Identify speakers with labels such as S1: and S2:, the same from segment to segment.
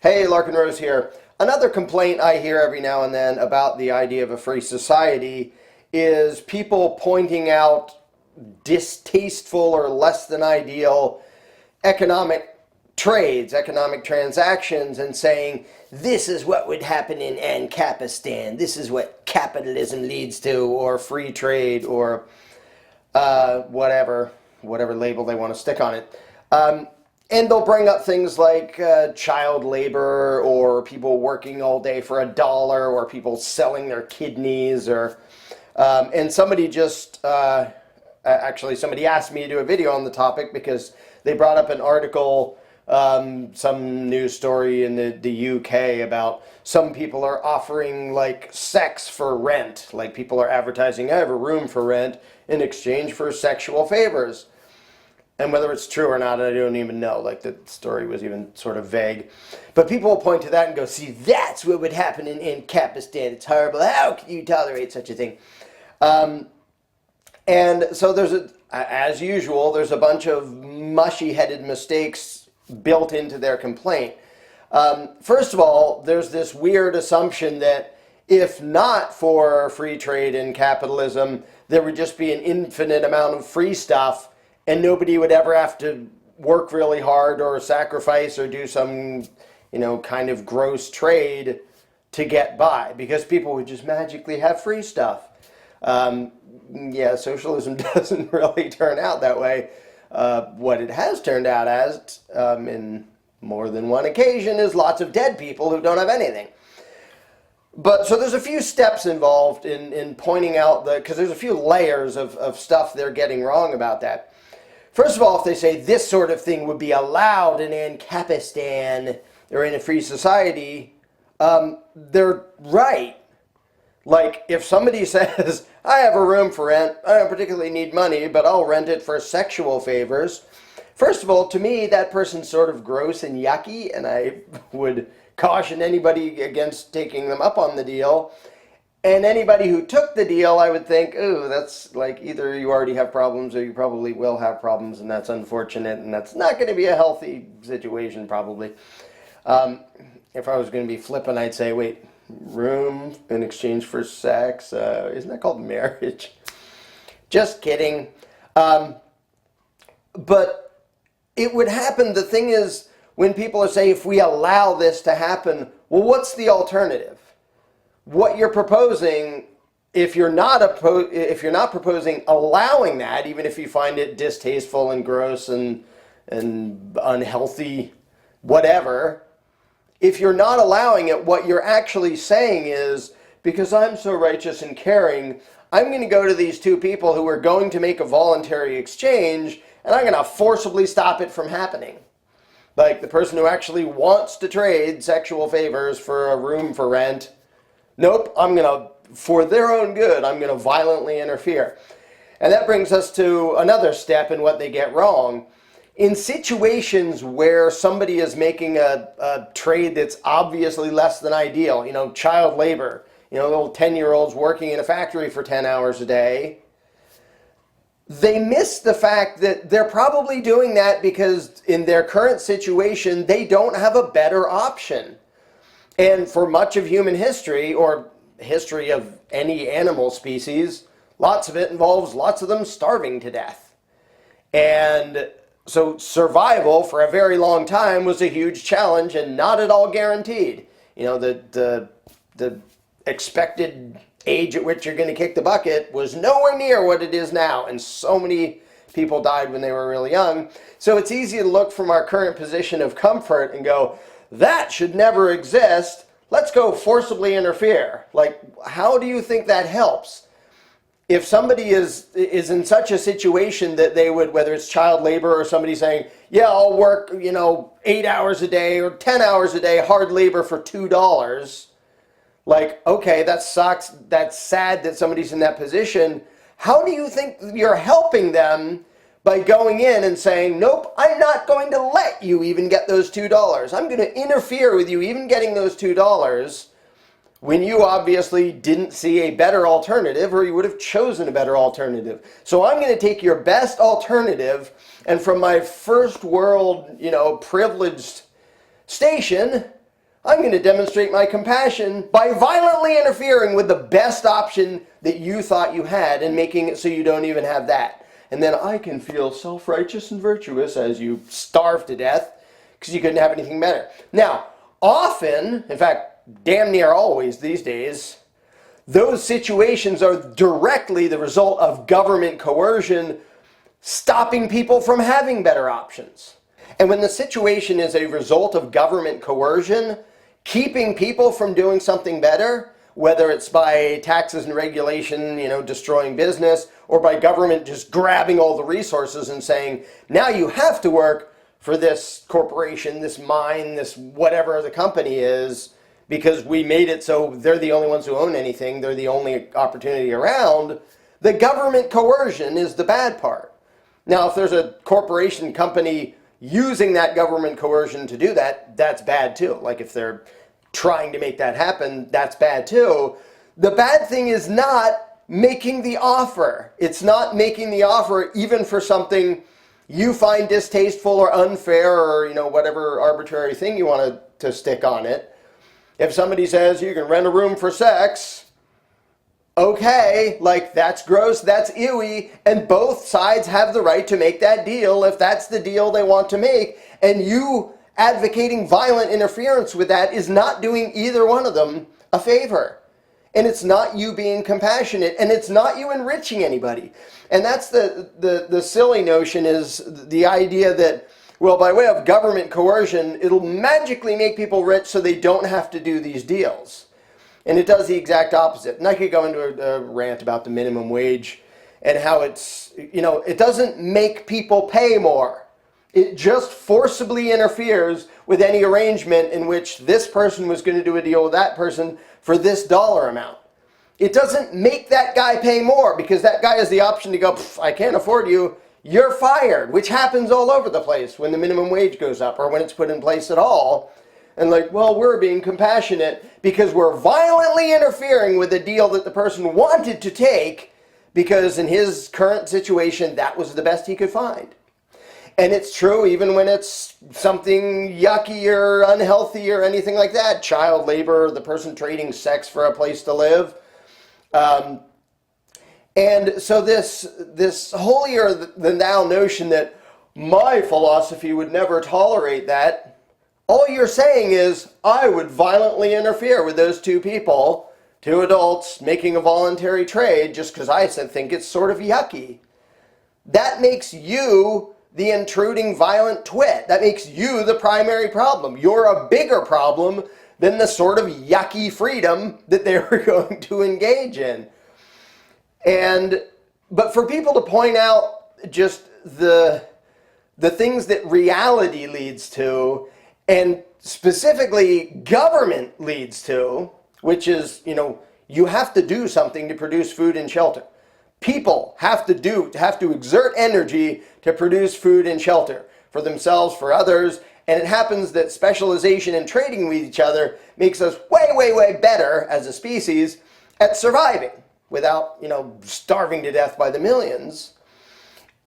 S1: Hey, Lark and Rose here. Another complaint I hear every now and then about the idea of a free society is people pointing out distasteful or less than ideal economic trades, economic transactions, and saying, this is what would happen in Ancapistan, this is what capitalism leads to, or free trade, or whatever label they want to stick on it. And they'll bring up things like child labor, or people working all day for $1, or people selling their kidneys, or and somebody somebody asked me to do a video on the topic because they brought up an article, some news story in the UK about some people are offering like sex for rent, like people are advertising, I have a room for rent in exchange for sexual favors. And whether it's true or not, I don't even know. Like, the story was even sort of vague. But people will point to that and go, see, that's what would happen in Ancapistan. It's horrible. How can you tolerate such a thing? And so as usual, there's a bunch of mushy-headed mistakes built into their complaint. First of all, there's this weird assumption that if not for free trade and capitalism, there would just be an infinite amount of free stuff, and nobody would ever have to work really hard or sacrifice or do some, kind of gross trade to get by, because people would just magically have free stuff. Socialism doesn't really turn out that way. What it has turned out as, in more than one occasion, is lots of dead people who don't have anything. But so there's a few steps involved in pointing out because there's a few layers of stuff they're getting wrong about that. First of all, if they say this sort of thing would be allowed in Ancapistan or in a free society, they're right. Like, if somebody says, I have a room for rent, I don't particularly need money, but I'll rent it for sexual favors. First of all, to me, that person's sort of gross and yucky, and I would caution anybody against taking them up on the deal. And anybody who took the deal, I would think, ooh, that's like either you already have problems or you probably will have problems, and that's unfortunate, and that's not going to be a healthy situation, probably. If I was going to be flippant, I'd say, wait, room in exchange for sex? Isn't that called marriage? Just kidding. But it would happen. The thing is, when people are saying, if we allow this to happen, well, what's the alternative? What you're proposing, if you're not proposing allowing that, even if you find it distasteful and gross and unhealthy, whatever, if you're not allowing it, what you're actually saying is, because I'm so righteous and caring, I'm going to go to these two people who are going to make a voluntary exchange, and I'm going to forcibly stop it from happening. Like the person who actually wants to trade sexual favors for a room for rent, nope, for their own good, I'm going to violently interfere. And that brings us to another step in what they get wrong. In situations where somebody is making a trade that's obviously less than ideal, child labor, little 10-year-olds working in a factory for 10 hours a day, they miss the fact that they're probably doing that because in their current situation, they don't have a better option. And for much of human history, or history of any animal species, lots of it involves lots of them starving to death. And so survival for a very long time was a huge challenge and not at all guaranteed. The expected age at which you're going to kick the bucket was nowhere near what it is now. And so many people died when they were really young. So it's easy to look from our current position of comfort and go, that should never exist. Let's go forcibly interfere. Like, how do you think that helps? If somebody is in such a situation that they would, whether it's child labor or somebody saying, yeah, I'll work, 8 hours a day or 10 hours a day, hard labor for $2. Like, okay, that sucks. That's sad that somebody's in that position. How do you think you're helping them by going in and saying, nope, I'm not going to let you even get those $2. I'm going to interfere with you even getting those $2 when you obviously didn't see a better alternative, or you would have chosen a better alternative. So I'm going to take your best alternative, and from my first world, privileged station, I'm going to demonstrate my compassion by violently interfering with the best option that you thought you had and making it so you don't even have that. And then I can feel self-righteous and virtuous as you starve to death because you couldn't have anything better. Now, often, in fact, damn near always these days, those situations are directly the result of government coercion stopping people from having better options. And when the situation is a result of government coercion, keeping people from doing something better, whether it's by taxes and regulation, destroying business, or by government just grabbing all the resources and saying, now you have to work for this corporation, this mine, this whatever the company is, because we made it so they're the only ones who own anything, they're the only opportunity around. The government coercion is the bad part. Now, if there's a corporation company using that government coercion to do that, that's bad too. Like if they're trying to make that happen, that's bad too. The bad thing is not making the offer. It's not making the offer even for something you find distasteful or unfair or, whatever arbitrary thing you want to stick on it. If somebody says you can rent a room for sex, okay, that's gross, that's ewy, and both sides have the right to make that deal if that's the deal they want to make, and you advocating violent interference with that is not doing either one of them a favor. And it's not you being compassionate, and it's not you enriching anybody. And that's the silly notion, is the idea that, well, by way of government coercion, it'll magically make people rich so they don't have to do these deals. And it does the exact opposite. And I could go into a rant about the minimum wage and how it's, it doesn't make people pay more. It just forcibly interferes with any arrangement in which this person was going to do a deal with that person for this dollar amount. It doesn't make that guy pay more because that guy has the option to go, I can't afford you, you're fired, which happens all over the place when the minimum wage goes up or when it's put in place at all. And we're being compassionate because we're violently interfering with a deal that the person wanted to take because in his current situation, that was the best he could find. And it's true even when it's something yucky or unhealthy or anything like that. Child labor, the person trading sex for a place to live. And so this holier-than-thou notion that my philosophy would never tolerate that, all you're saying is, I would violently interfere with those two people, two adults making a voluntary trade, just because I think it's sort of yucky. That makes you the intruding violent twit. That makes you the primary problem. You're a bigger problem than the sort of yucky freedom that they were going to engage in. But for people to point out just the things that reality leads to, and specifically government leads to, which is, you have to do something to produce food and shelter. People have to exert energy to produce food and shelter for themselves, for others, and it happens that specialization and trading with each other makes us way, way, way better as a species at surviving without, starving to death by the millions.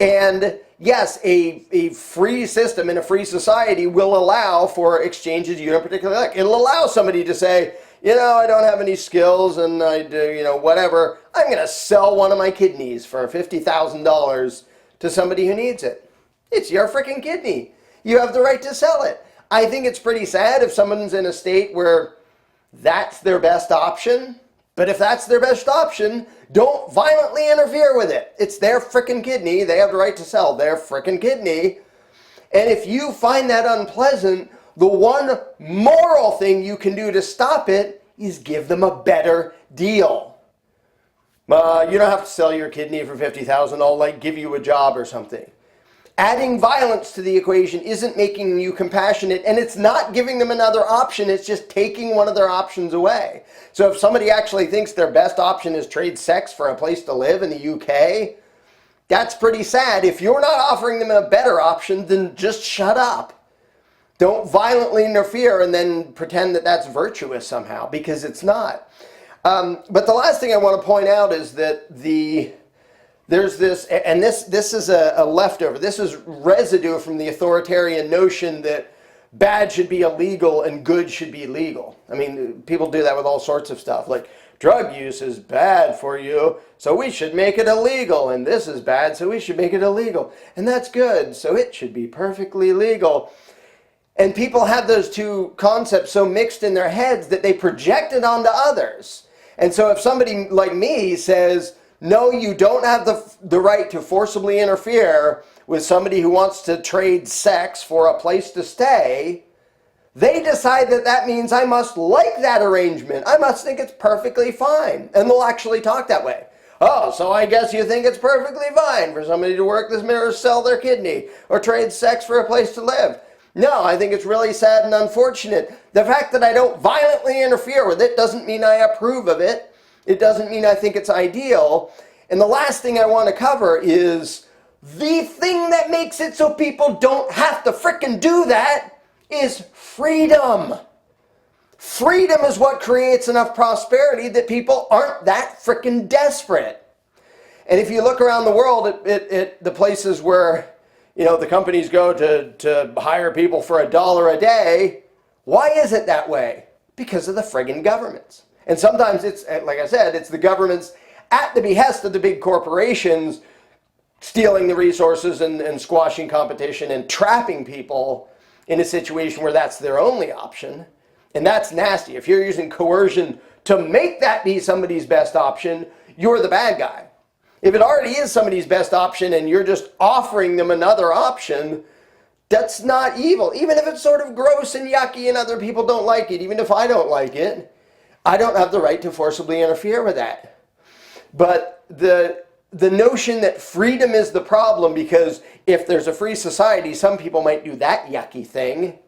S1: And yes, a free system in a free society will allow for exchanges you don't particularly like. It'll allow somebody to say, I don't have any skills and I do, whatever. I'm going to sell one of my kidneys for $50,000 to somebody who needs it. It's your freaking kidney. You have the right to sell it. I think it's pretty sad if someone's in a state where that's their best option. But if that's their best option, don't violently interfere with it. It's their frickin' kidney. They have the right to sell their frickin' kidney. And if you find that unpleasant, the one moral thing you can do to stop it is give them a better deal. You don't have to sell your kidney for $50,000. I'll give you a job or something. Adding violence to the equation isn't making you compassionate, and it's not giving them another option. It's just taking one of their options away. So if somebody actually thinks their best option is trade sex for a place to live in the UK, that's pretty sad. If you're not offering them a better option, then just shut up. Don't violently interfere and then pretend that that's virtuous somehow, because it's not. But the last thing I want to point out is that there's this, and this is a leftover. This is residue from the authoritarian notion that bad should be illegal and good should be legal. I mean, people do that with all sorts of stuff. Like, drug use is bad for you, so we should make it illegal. And this is bad, so we should make it illegal. And that's good, so it should be perfectly legal. And people have those two concepts so mixed in their heads that they project it onto others. And so if somebody like me says, no, you don't have the right to forcibly interfere with somebody who wants to trade sex for a place to stay, they decide that that means I must like that arrangement. I must think it's perfectly fine. And they'll actually talk that way. Oh, so I guess you think it's perfectly fine for somebody to work this minute or sell their kidney or trade sex for a place to live. No, I think it's really sad and unfortunate. The fact that I don't violently interfere with it doesn't mean I approve of it. It doesn't mean I think it's ideal. And the last thing I want to cover is the thing that makes it so people don't have to frickin' do that is freedom. Freedom is what creates enough prosperity that people aren't that frickin' desperate. And if you look around the world at the places where, the companies go to hire people for $1 a day, why is it that way? Because of the friggin' governments. And sometimes it's, like I said, it's the governments at the behest of the big corporations stealing the resources and squashing competition and trapping people in a situation where that's their only option. And that's nasty. If you're using coercion to make that be somebody's best option, you're the bad guy. If it already is somebody's best option and you're just offering them another option, that's not evil. Even if it's sort of gross and yucky and other people don't like it, even if I don't like it, I don't have the right to forcibly interfere with that. But the notion that freedom is the problem because if there's a free society, some people might do that yucky thing.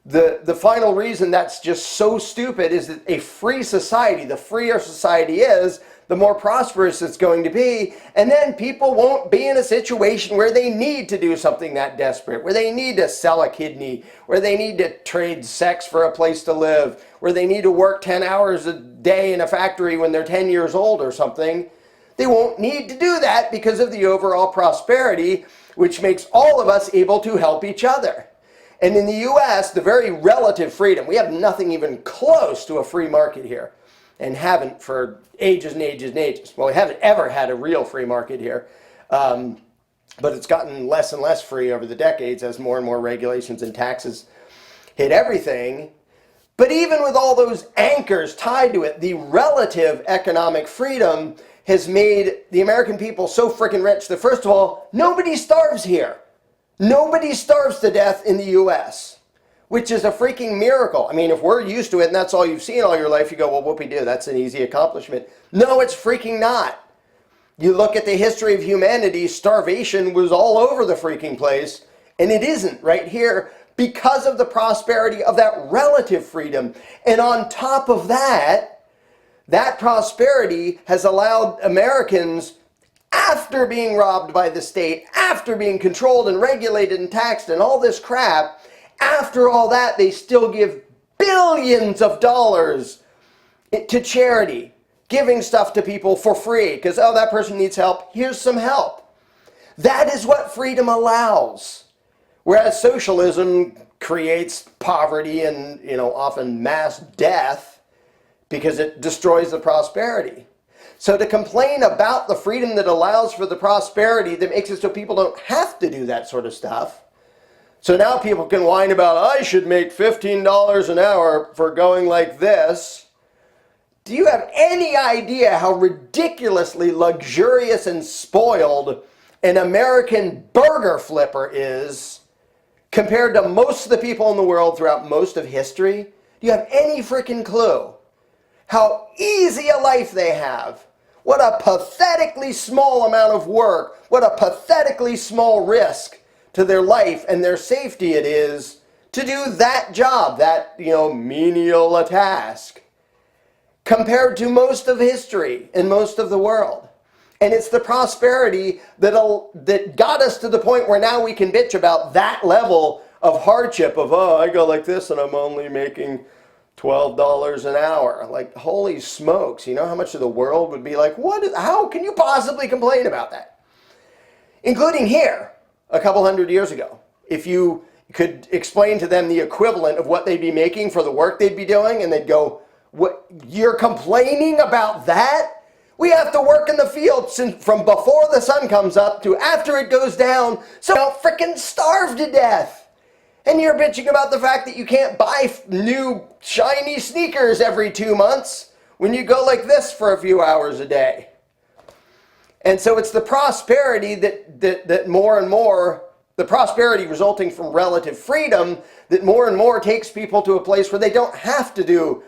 S1: The final reason that's just so stupid is that a free society, the freer society is, the more prosperous it's going to be, and then people won't be in a situation where they need to do something that desperate, where they need to sell a kidney, where they need to trade sex for a place to live, where they need to work 10 hours a day in a factory when they're 10 years old or something. They won't need to do that because of the overall prosperity, which makes all of us able to help each other. And in the US, the very relative freedom, we have nothing even close to a free market here, and haven't for ages and ages and ages. Well, we haven't ever had a real free market here, but it's gotten less and less free over the decades as more and more regulations and taxes hit everything. But even with all those anchors tied to it, the relative economic freedom has made the American people so freaking rich that, first of all, nobody starves here. Nobody starves to death in the US, which is a freaking miracle. I mean, if we're used to it and that's all you've seen all your life, you go, well, whoopee-doo, that's an easy accomplishment. No, it's freaking not. You look at the history of humanity, starvation was all over the freaking place, and it isn't right here because of the prosperity of that relative freedom. And on top of that, that prosperity has allowed Americans, after being robbed by the state, after being controlled and regulated and taxed and all this crap, after all that, they still give billions of dollars to charity, giving stuff to people for free because, oh, that person needs help. Here's some help. That is what freedom allows. Whereas socialism creates poverty and, often mass death because it destroys the prosperity. So to complain about the freedom that allows for the prosperity that makes it so people don't have to do that sort of stuff. So now people can whine about, I should make $15 an hour for going like this. Do you have any idea how ridiculously luxurious and spoiled an American burger flipper is compared to most of the people in the world throughout most of history? Do you have any freaking clue how easy a life they have? What a pathetically small amount of work, what a pathetically small risk to their life and their safety it is to do that job, that, menial a task, compared to most of history and most of the world. And it's the prosperity that got us to the point where now we can bitch about that level of hardship of, oh, I go like this and I'm only making $12 an hour. Like, holy smokes, you know how much of the world would be like, how can you possibly complain about that? Including here, a couple hundred years ago. If you could explain to them the equivalent of what they'd be making for the work they'd be doing, and they'd go, "What? You're complaining about that? We have to work in the field from before the sun comes up to after it goes down, so don't frickin' starve to death. And you're bitching about the fact that you can't buy new shiny sneakers every 2 months when you go like this for a few hours a day." And so it's the prosperity that more and more, the prosperity resulting from relative freedom, that more and more takes people to a place where they don't have to do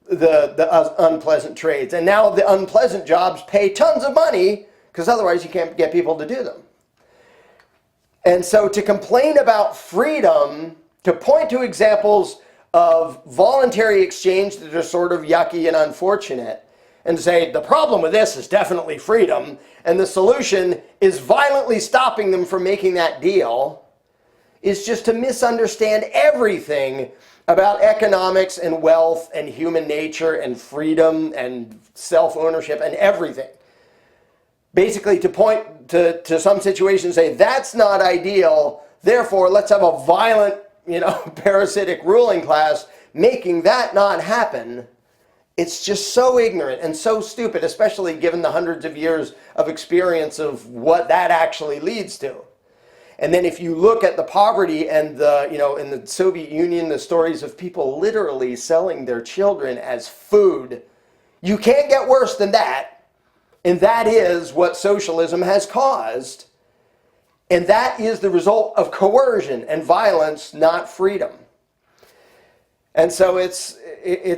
S1: the unpleasant trades. And now the unpleasant jobs pay tons of money, because otherwise you can't get people to do them. And so to complain about freedom, to point to examples of voluntary exchange that are sort of yucky and unfortunate, and say the problem with this is definitely freedom, and the solution is violently stopping them from making that deal, is just to misunderstand everything about economics and wealth and human nature and freedom and self-ownership and everything. Basically to point to some situation and say, that's not ideal, therefore let's have a violent, parasitic ruling class making that not happen. It's just so ignorant and so stupid, especially given the hundreds of years of experience of what that actually leads to. And then if you look at the poverty and in the Soviet Union, the stories of people literally selling their children as food, you can't get worse than that. And that is what socialism has caused. And that is the result of coercion and violence, not freedom. And so it's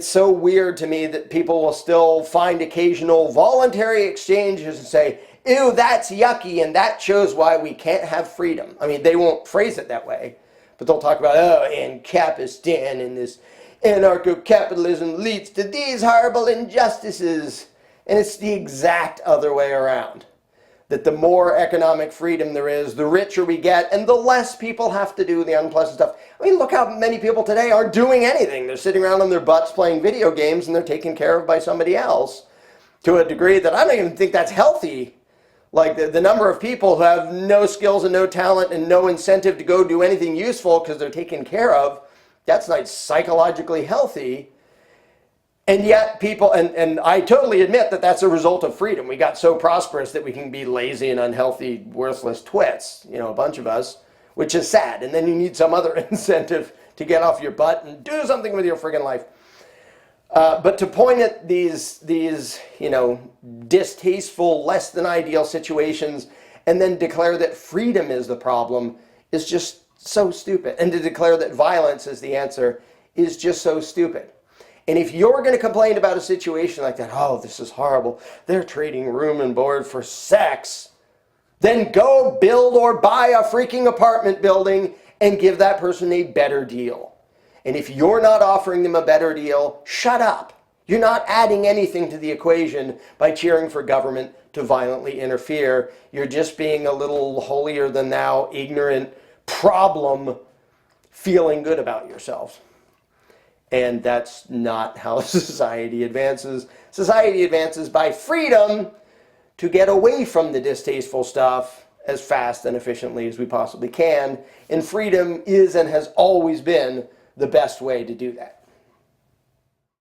S1: so weird to me that people will still find occasional voluntary exchanges and say, "Ew, that's yucky, and that shows why we can't have freedom." I mean, they won't phrase it that way, but they'll talk about, and Capistan and this anarcho-capitalism leads to these horrible injustices. And it's the exact other way around. That the more economic freedom there is, the richer we get, and the less people have to do the unpleasant stuff. I mean, look how many people today aren't doing anything. They're sitting around on their butts playing video games, and they're taken care of by somebody else to a degree that I don't even think that's healthy. Like the number of people who have no skills and no talent and no incentive to go do anything useful because they're taken care of, that's not psychologically healthy. And yet people, and I totally admit that that's a result of freedom. We got so prosperous that we can be lazy and unhealthy, worthless twits, a bunch of us, which is sad. And then you need some other incentive to get off your butt and do something with your friggin' life. But to point at these distasteful, less than ideal situations and then declare that freedom is the problem is just so stupid. And to declare that violence is the answer is just so stupid. And if you're going to complain about a situation like that, "Oh, this is horrible, they're trading room and board for sex," then go build or buy a freaking apartment building and give that person a better deal. And if you're not offering them a better deal, shut up. You're not adding anything to the equation by cheering for government to violently interfere. You're just being a little holier than thou, ignorant problem, feeling good about yourself. And that's not how society advances. Society advances by freedom to get away from the distasteful stuff as fast and efficiently as we possibly can. And freedom is and has always been the best way to do that.